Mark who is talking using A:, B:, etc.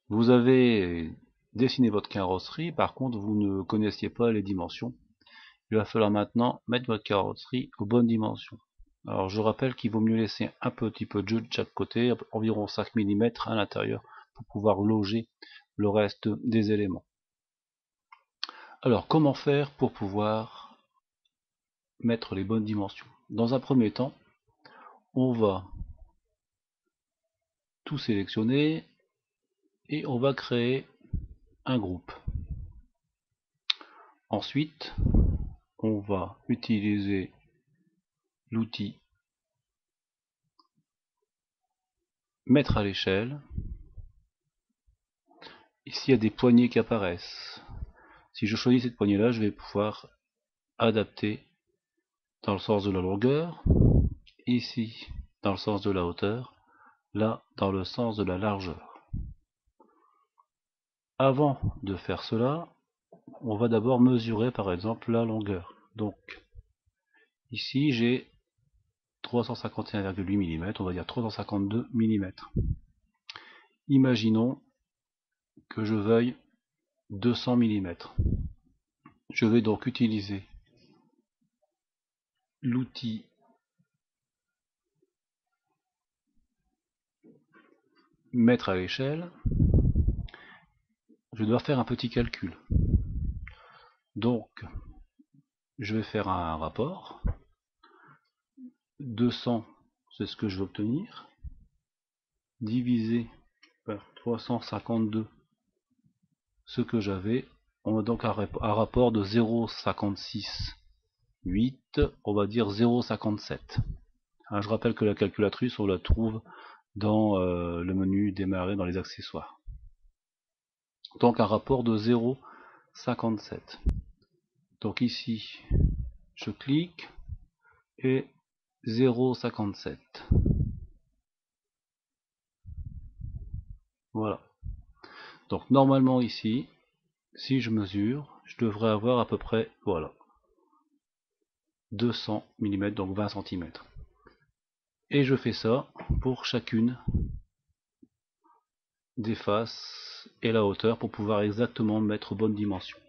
A: Vous avez dessiné votre carrosserie, par contre vous ne connaissiez pas les dimensions. Il va falloir maintenant mettre votre carrosserie aux bonnes dimensions. Alors je rappelle qu'il vaut mieux laisser un petit peu de jeu de chaque côté, environ 5 mm à l'intérieur, pour pouvoir loger le reste des éléments. Alors comment faire pour pouvoir mettre les bonnes dimensions? Dans un premier temps, on va tout sélectionner et on va créer un groupe. Ensuite, on va utiliser l'outil mettre à l'échelle. Ici, il y a des poignées qui apparaissent. Si je choisis cette poignée là, je vais pouvoir adapter dans le sens de la longueur, ici dans le sens de la hauteur, là dans le sens de la largeur. Avant de faire cela, on va d'abord mesurer par exemple la longueur. Donc ici j'ai 351,8 mm, on va dire 352 mm. Imaginons que je veuille 200 mm. Je vais donc utiliser l'outil mettre à l'échelle. Je dois faire un petit calcul. Donc, je vais faire un rapport. 200, c'est ce que je veux obtenir, divisé par 352, ce que j'avais. On a donc un rapport de 0,568, on va dire 0,57. Je rappelle que la calculatrice, on la trouve dans le menu démarrer dans les accessoires. Donc un rapport de 0,57. Donc ici, je clique et 0,57. Voilà. Donc normalement ici, si je mesure, je devrais avoir à peu près, voilà, 200 mm, donc 20 cm. Et je fais ça pour chacune des faces et la hauteur pour pouvoir exactement mettre bonne dimension.